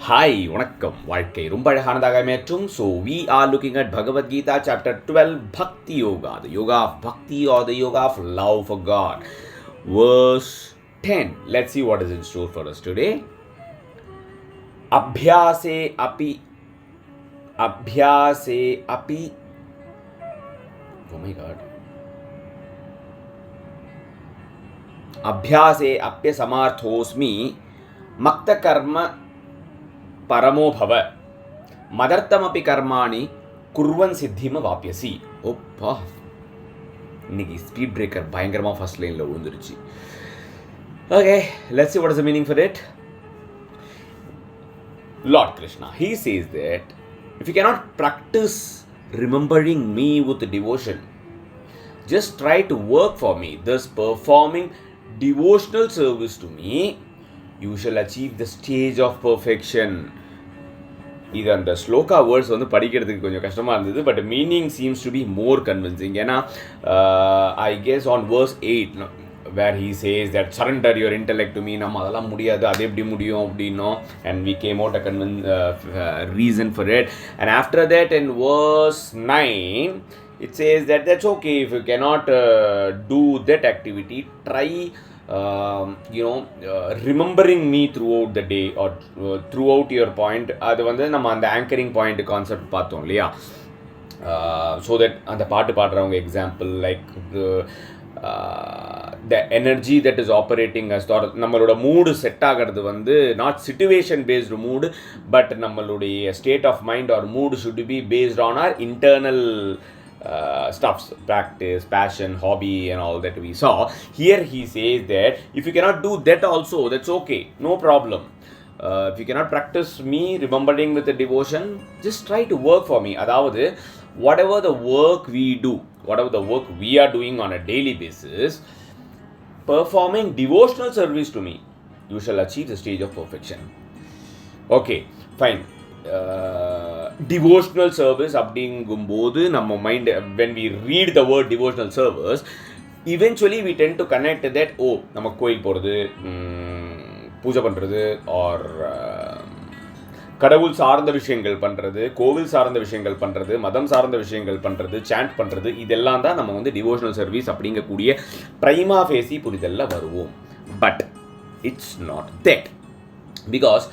Hi வணக்கம் வாழ்க்கை ரொம்ப அழகானதாக மேற்றும் so we are looking at Bhagavad Gita chapter 12 Bhakti Yoga, the yoga of bhakti or the yoga of love for God, verse 10. Let's see what is in store for us today. Abhyase api oh my god Abhyase apya samarthosmi makta karma பரமோ பவ மதர்த்தமபி கர்மாணி குர்வன் சித்திம வாப்பியசி. ஓப்பா, இன்னைக்கு speed breaker பயங்கரமாக first லைனில் விழுந்துருச்சு. Okay, let's see what is the meaning for it. Lord Krishna, he says that if you cannot practice remembering me with devotion, just try to work for me, thus performing devotional service to me, you shall achieve the stage of perfection. இது அந்த shloka words வந்து படிக்கிறதுக்கு கொஞ்சம் கஷ்டமாக இருந்தது, but meaning seems to be more convincing. ஏன்னா I guess on verse 8 where he says that surrender your intellect to me, நம்ம அதெல்லாம் முடியாது, அது எப்படி முடியும் அப்படின்னோம். And we came out a reason for it. And after that in verse 9 it says that that's okay if you cannot do that activity, try remembering me throughout the day or throughout your point. அது வந்து நம்ம அந்த anchoring point concept பார்த்தோம் இல்லையா. So that அந்த பாட்டு பாடுறவங்க example like the energy that is operating as thought, நம்மளோட மூடு செட் ஆகிறது வந்து not situation based mood, but நம்மளுடைய state of mind or mood should be based on our internal stuffs, practice, passion, hobby and all that we saw. Here he says that if you cannot do that also, that's okay, no problem. If you cannot practice me remembering with the devotion, just try to work for me. Adavadhu, whatever the work we do, whatever the work we are doing on a daily basis, performing devotional service to me, you shall achieve the stage of perfection. Okay, fine. Devotional service அப்படிங்கும்போது நம்ம mind when we read the word devotional service, eventually we tend to connect that நம்ம கோயில் போகிறது, பூஜை பண்ணுறது, R கடவுள் சார்ந்த விஷயங்கள் பண்ணுறது, கோவில் சார்ந்த விஷயங்கள் பண்ணுறது, மதம் சார்ந்த விஷயங்கள் பண்ணுறது, சாண்ட் பண்ணுறது, இதெல்லாம் தான் நம்ம வந்து டிவோஷனல் சர்வீஸ் அப்படிங்கக்கூடிய பிரைமா ஃபேசி புரிதலில் வருவோம். But it's not that, because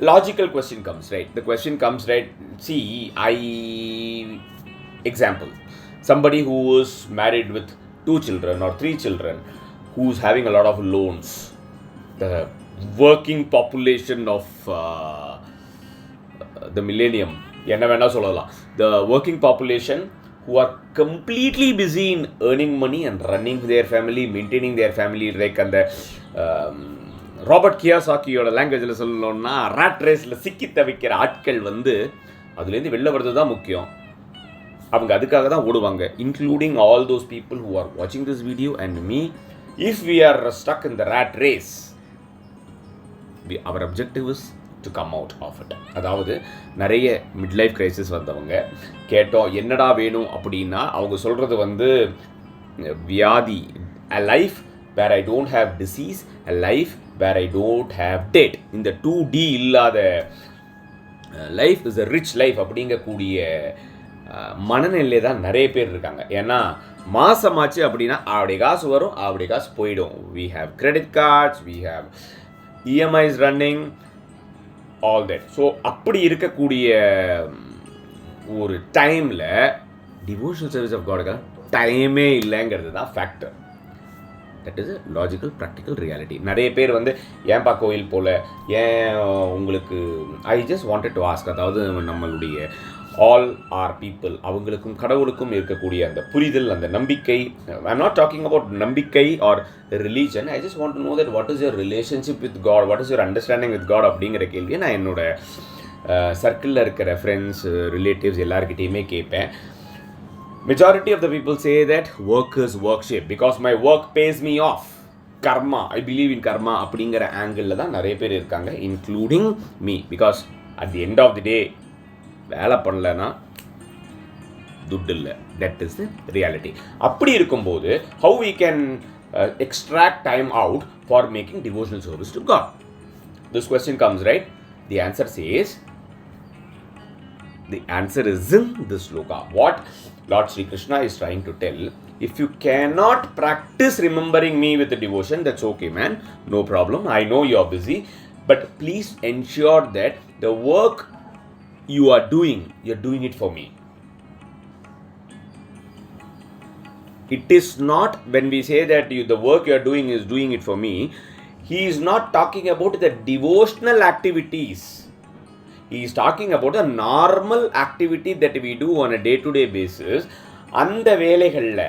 logical question comes, right? The question comes, right? See, example, somebody who is married with 2 children or 3 children, who's having a lot of loans, the working population of the millennium, enna vena sollala, the working population who are completely busy in earning money and running their family, maintaining their family, like and the Robert கியோசாக்கியோட லாங்குவேஜில் சொல்லணும்னா rod ரேஸில் சிக்கி தவிக்கிற ஆட்கள் வந்து அதுலேருந்து வெளில வர்றது தான் முக்கியம். அவங்க அதுக்காக தான் ஓடுவாங்க, including all those people who are வாட்சிங் this video and me. If we are stuck in the rat race, our objective is to come out of it. அதாவது நிறைய மிட் லைஃப் கிரைசிஸ் வந்தவங்க கேட்டோம் என்னடா வேணும் அப்படின்னா, அவங்க சொல்கிறது வந்து வியாதி, அ life where I don't have disease, a life where I don't have debt. இந்த 2D இல்லாத life is a rich life அப்படிங்கக்கூடிய மனநிலை தான் நிறைய பேர் இருக்காங்க. ஏன்னா மாசமாச்சு அப்படின்னா அவருடைய காசு வரும், அவருடைய காசு போயிடும். we have credit cards, we have EMIs running, all that. So அப்படி இருக்கக்கூடிய ஒரு டைமில் டிவோஷனல் சர்வீஸ் ஆஃப் காடுக்கு டைமே இல்லைங்கிறது தான் factor. That is a logical practical reality. நிறைய பேர் வந்து ஏன்பா கோயில் போல், ஏன் உங்களுக்கு, I just wanted to ask, அதாவது நம்மளுடைய ஆல் ஆர் பீப்புள், அவங்களுக்கும் கடவுளுக்கும் இருக்கக்கூடிய அந்த புரிதல், அந்த நம்பிக்கை. I am not talking about நம்பிக்கை or religion, I just want to know that what is your relationship with God, what is your understanding with God அப்படிங்கிற கேள்வியை நான் என்னோட சர்க்கிளில் இருக்கிற ஃப்ரெண்ட்ஸ், ரிலேட்டிவ்ஸ் எல்லாருக்கிட்டையுமே கேட்பேன். Majority of the people say that work is workship because my work pays me off. Karma, I believe in karma அப்படிங்கிற ஆங்கிளில் தான் நிறைய பேர் இருக்காங்க, including me. Because at the end of the day வேலை பண்ணலன்னா துட்டு இல்லை. That is the reality. அப்படி இருக்கும்போது how we can extract time out for making devotional service to God? This question comes, right? The answer says, the answer is in this sloka. What Lord Sri Krishna is trying to tell, if you cannot practice remembering me with the devotion, that's okay, man. No problem. I know you're busy. But please ensure that the work you're doing it for me. It is not, when we say that the work you're doing is doing it for me, he is not talking about the devotional activities. He is talking about a normal activity that we do on a day-to-day basis. அந்த வேலைகளில்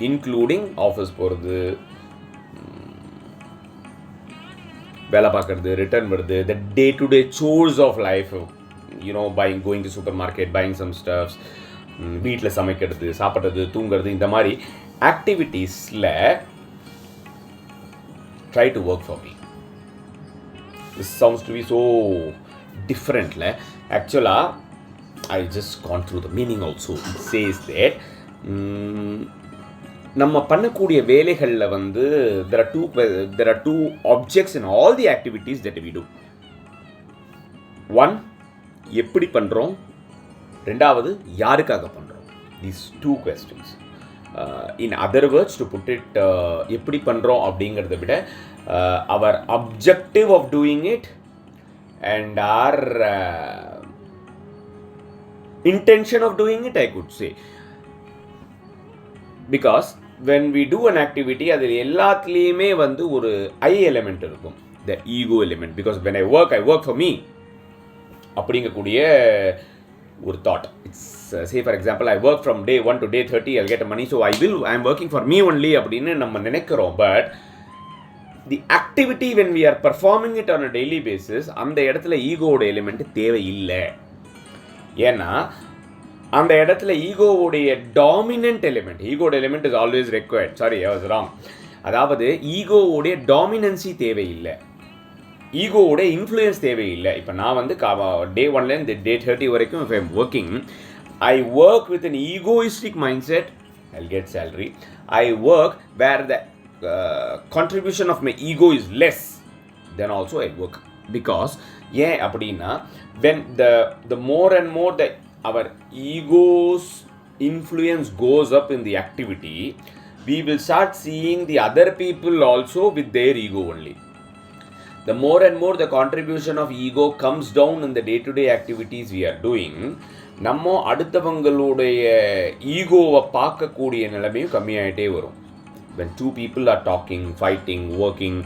including office போகிறது, வேலை பார்க்குறது, return வருது, the day-to-day chores of life, buying, going to supermarket, buying some stuffs, வீட்டில் சமைக்கிறது, சாப்பிட்றது, தூங்கிறது, இந்த மாதிரி ஆக்டிவிட்டீஸில் try to work for me. This sounds to be so different. Actually, I just gone through the meaning also. It says that நம்ம பண்ணக்கூடிய வேலைகளில் வந்து there are two objects in all the activities that we do. One, எப்படி பண்ணுறோம், ரெண்டாவது யாருக்காக பண்ணுறோம். These two questions. In other words, to put it, எப்படி பண்ணுறோம் அப்படிங்கிறத விட our objective of doing it and our intention of doing it, I could say. Because when we do an activity, அதில் எல்லாத்துலேயுமே வந்து ஒரு I element இருக்கும், the ego element. Because when I work for me அப்படிங்கக்கூடிய ஒரு thought. It's say for example, I work from day 1 to day 30, I'll get money, so I'm working for me only அப்படின்னு நம்ம நினைக்கிறோம். But the activity when we are performing it on a daily basis, அந்த இடத்துல ஈகோவோட element தேவை இல்லை. ஏன்னா அந்த இடத்துல ஈகோவுடைய டாமினன்ட் எலிமெண்ட், ஈகோட element is always required. Sorry, I was wrong. அதாவது ஈகோவுடைய டாமினன்சி தேவையில்லை, ஈகோவோட இன்ஃப்ளூயன்ஸ் தேவையில்லை. இப்போ நான் வந்து டே 1லேருந்து டே 30 வரைக்கும் if I'm working, I work with an egoistic mindset, I'll get salary. I work where the contribution of my ego is less, then also I work. Because ஏன் அப்படின்னா, when the more and more our ego's influence goes up in the activity, we will start seeing the other people also with their ego only. The more and more the contribution of ego comes down in the day-to-day activities we are doing, நம்ம அடுத்தவங்களுடைய ஈகோவை பார்க்கக்கூடிய நிலைமையும் கம்மியாகிட்டே வரும். When two people are talking, fighting, working,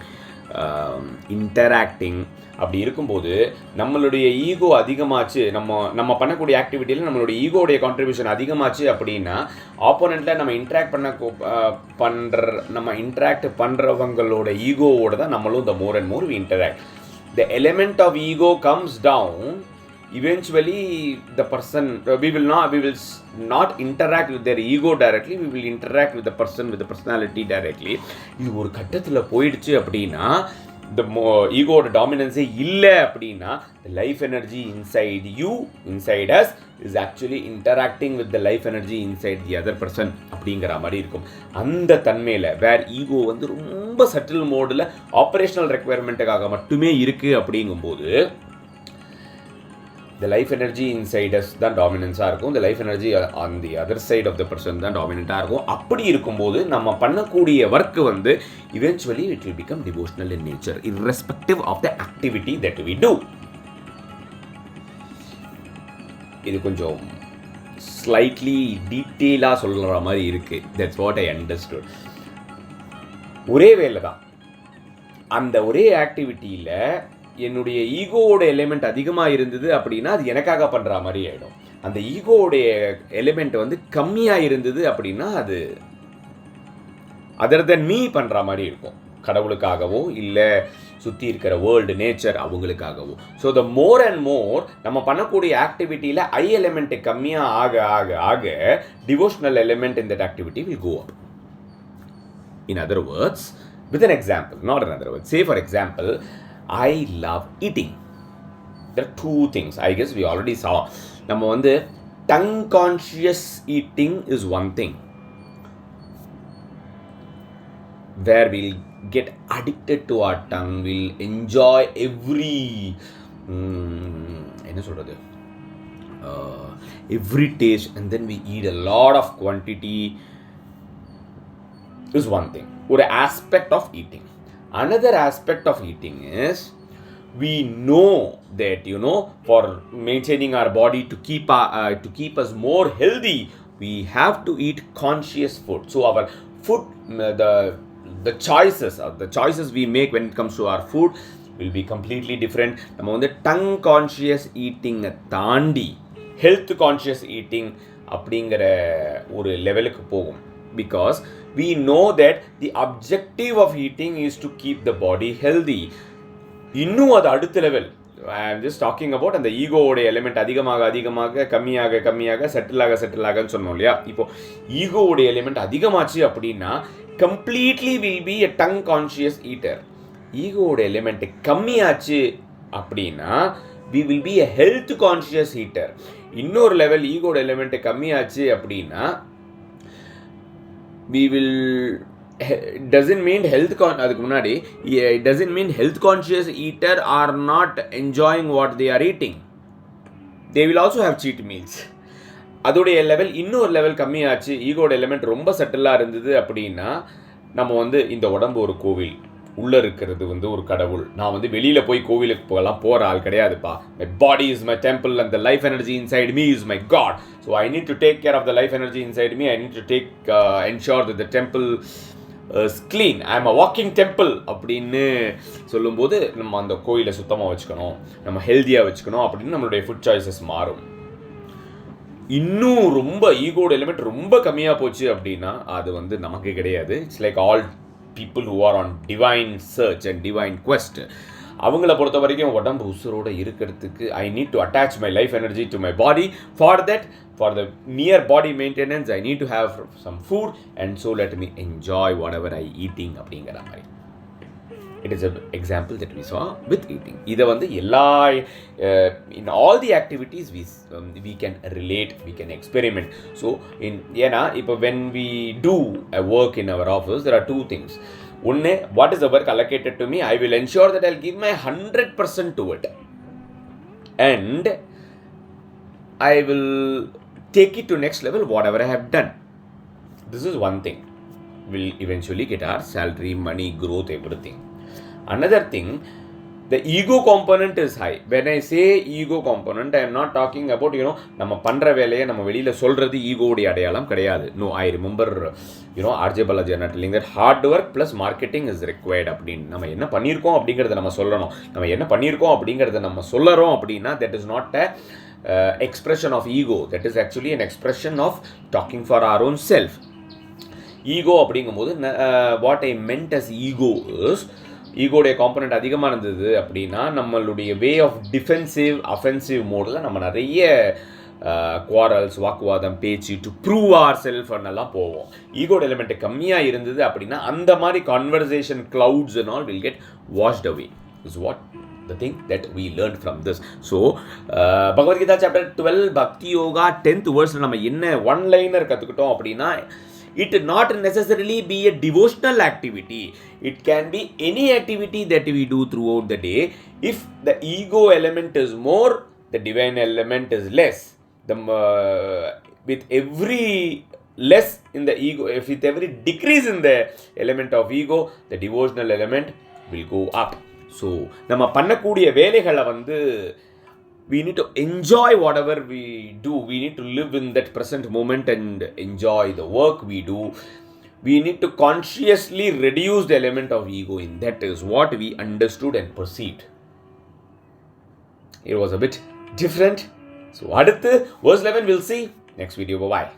interacting, அப்படி இருக்கும்போது நம்மளுடைய ego அதிகமாச்சு, நம்ம பண்ணக்கூடிய ஆக்டிவிட்டியில் நம்மளுடைய ஈகோடைய கான்ட்ரிபியூஷன் அதிகமாச்சு அப்படின்னா, ஆப்போனண்ட்டில் நம்ம இன்ட்ராக்ட் பண்ணுறவங்களோட ஈகோவோட தான் நம்மளும் the more and more we interact. The element of ego comes down, eventually the person, we will not interact with their ego directly, we will interact with the person, with the personality directly. இது ஒரு கட்டத்தில் போயிடுச்சு அப்படின்னா, the ego dominance இல்லை அப்படின்னா, the life energy inside you, inside us, is actually interacting with the life energy inside the other person அப்படிங்கிற மாதிரி இருக்கும். அந்த தன்மையில் வேர் ஈகோ வந்து ரொம்ப சட்டில் மோடில் ஆப்ரேஷனல் ரெக்குவயர்மெண்ட்டுக்காக மட்டுமே இருக்குது அப்படிங்கும்போது, the life energy inside us தான் டாமினன்ஸாக இருக்கும், the life energy on the other side of the person தான் டாமினண்ட்டாக இருக்கும். அப்படி இருக்கும்போது நம்ம பண்ணக்கூடிய ஒர்க்கு வந்து eventually it will become devotional in nature, irrespective of the activity that we do. இது கொஞ்சம் ஸ்லைட்லி டீட்டெயிலாக சொல்கிற மாதிரி இருக்குது. That's what I understood. ஒரே வேலை தான், அந்த ஒரே ஆக்டிவிட்டியில் என்னுடைய ஈகோவோட எலிமெண்ட் அதிகமாக இருந்தது அப்படின்னா அது எனக்காக பண்ணுற மாதிரி ஆகிடும். அந்த ஈகோவோடைய எலிமெண்ட் வந்து கம்மியாக இருந்தது அப்படின்னா அது அதர் தென் மீ பண்ணுற மாதிரி இருக்கும், கடவுளுக்காகவோ இல்லை சுற்றி இருக்கிற வேர்ல்டு, நேச்சர், அவங்களுக்காகவோ. So the more and more நம்ம பண்ணக்கூடிய ஆக்டிவிட்டியில் ஐ எலிமெண்ட்டு கம்மியாக ஆக ஆக ஆக devotional element in that activity will go up. In other words, வித் an example, not in other words, say for example, I love eating. There are two things I guess we already saw. நம்ம வந்து tongue conscious eating is one thing, where we'll get addicted to our tongue, we'll enjoy every என்ன சொல்கிறது every taste, and then we eat a lot of quantity is one thing, ஒரு aspect of eating. Another aspect of eating is we know that for maintaining our body to keep us more healthy, we have to eat conscious food. So our food, the choices we make when it comes to our food will be completely different. நம்ம வந்து tongue conscious eating தாண்டி health conscious eating அப்படிங்கிற ஒரு லெவலுக்கு போகும். Because we know that the objective of eating is to keep the body healthy. இன்னும் அது அடுத்த level. I am just talking about அந்த ஈகோவோட எலிமெண்ட் அதிகமாக கம்மியாக செட்டில் ஆகன்னு சொன்னோம் இல்லையா. இப்போ ஈகோவோட எலிமெண்ட் அதிகமாச்சு அப்படின்னா completely will be a tongue conscious eater. ஈகோவோட எலிமெண்ட் கம்மியாச்சு அப்படின்னா we will be a health conscious eater. இன்னொரு லெவல் ஈகோவோட எலிமெண்ட் கம்மியாச்சு அப்படின்னா we will doesn't mean அதுக்கு முன்னாடி it doesn't mean health conscious eater are not enjoying what they are eating. They will also have cheat meals. அதோடைய level இன்னொரு level கம்மியாச்சு, ஈகோட element ரொம்ப செட்டிலாக இருந்தது அப்படின்னா நம்ம வந்து இந்த உடம்பு ஒரு கோவில், உள்ளே இருக்கிறது வந்து ஒரு கடவுள், நான் வந்து வெளியில் போய் கோவிலுக்கு போகிற ஆள் கிடையாதுப்பா. My body is my temple and the life energy inside me is my God. So I need to take care of the life energy inside me. I need to ensure that the temple is clean. I am a walking temple அப்படின்னு சொல்லும்போது நம்ம அந்த கோயிலை சுத்தமாக வச்சுக்கணும், நம்ம ஹெல்த்தியாக வச்சுக்கணும் அப்படின்னு நம்மளுடைய ஃபுட் சாய்ஸஸ் மாறும். இன்னும் ரொம்ப ஈகோட எலிமெண்ட் ரொம்ப கம்மியாக போச்சு அப்படின்னா அது வந்து நமக்கு கிடையாது. It's like all people who are on divine search and divine quest. அவங்கள பொறுத்த வரைக்கும் உடம்பு உசுரோடு இருக்கிறதுக்கு I need to attach my life energy to my body. For that, for the near body maintenance, I need to have some food, and so let me enjoy whatever I eating அப்படிங்கிற மாதிரி. It is an example that we saw with eating. இதை வந்து எல்லா in all the activities we can relate, we can experiment. So ஏன்னா இப்போ when we do a work in our office, there are two things. ஒன்று, what is the work allocated to me? I will ensure that I'll give my 100% to it, and I will take it to next level whatever I have done. This is one thing. We'll eventually get our salary, money, growth, everything. Another thing, the ego component is high. When I say ego component, I am not talking about நம்ம பண்ணுற வேலையை நம்ம வெளியில் சொல்கிறது ஈகோடைய அடையாளம் கிடையாது. No, I remember RJ Balaji are telling that hard work plus marketing is required அப்படின்னு. நம்ம என்ன பண்ணியிருக்கோம் அப்படிங்கிறத நம்ம சொல்லணும். நம்ம என்ன பண்ணியிருக்கோம் அப்படிங்கிறத நம்ம சொல்லறோம் அப்படின்னா that is not a expression of ego. That is actually an expression of talking for our own self. Ego அப்படிங்கும்போது what I meant as ego is, ஈகோடைய காம்பனண்ட் அதிகமாக இருந்தது அப்படின்னா நம்மளுடைய வே ஆஃப் டிஃபென்சிவ் அஃபென்சிவ் மோடில் நம்ம நிறைய குவாரல்ஸ், வாக்குவாதம், பேச்சு டு ப்ரூவ் ஆர் செல்ஃப் எல்லாம் போவோம். ஈகோட எலிமெண்ட் கம்மியாக இருந்தது அப்படின்னா அந்த மாதிரி conversation clouds and all will get washed away. Is what the thing that we learned from this. So Bhagavad Gita chapter 12 Bhakti Yoga 10th verse நம்ம என்ன ஒன் லைனர் கற்றுக்கிட்டோம் அப்படின்னா, it not necessarily be a devotional activity. It can be any activity that we do throughout the day. If the ego element is more, the divine element is less. With every less in the ego, if with every decrease in the element of ego, the devotional element will go up. So நம்ம பண்ணக்கூடிய வேலைகளை வந்து we need to enjoy whatever we do. We need to live in that present moment and enjoy the work we do. We need to consciously reduce the element of ego in that is what we understood and perceived. It was a bit different. So அடுத்து verse 11 we'll see next video. Bye bye.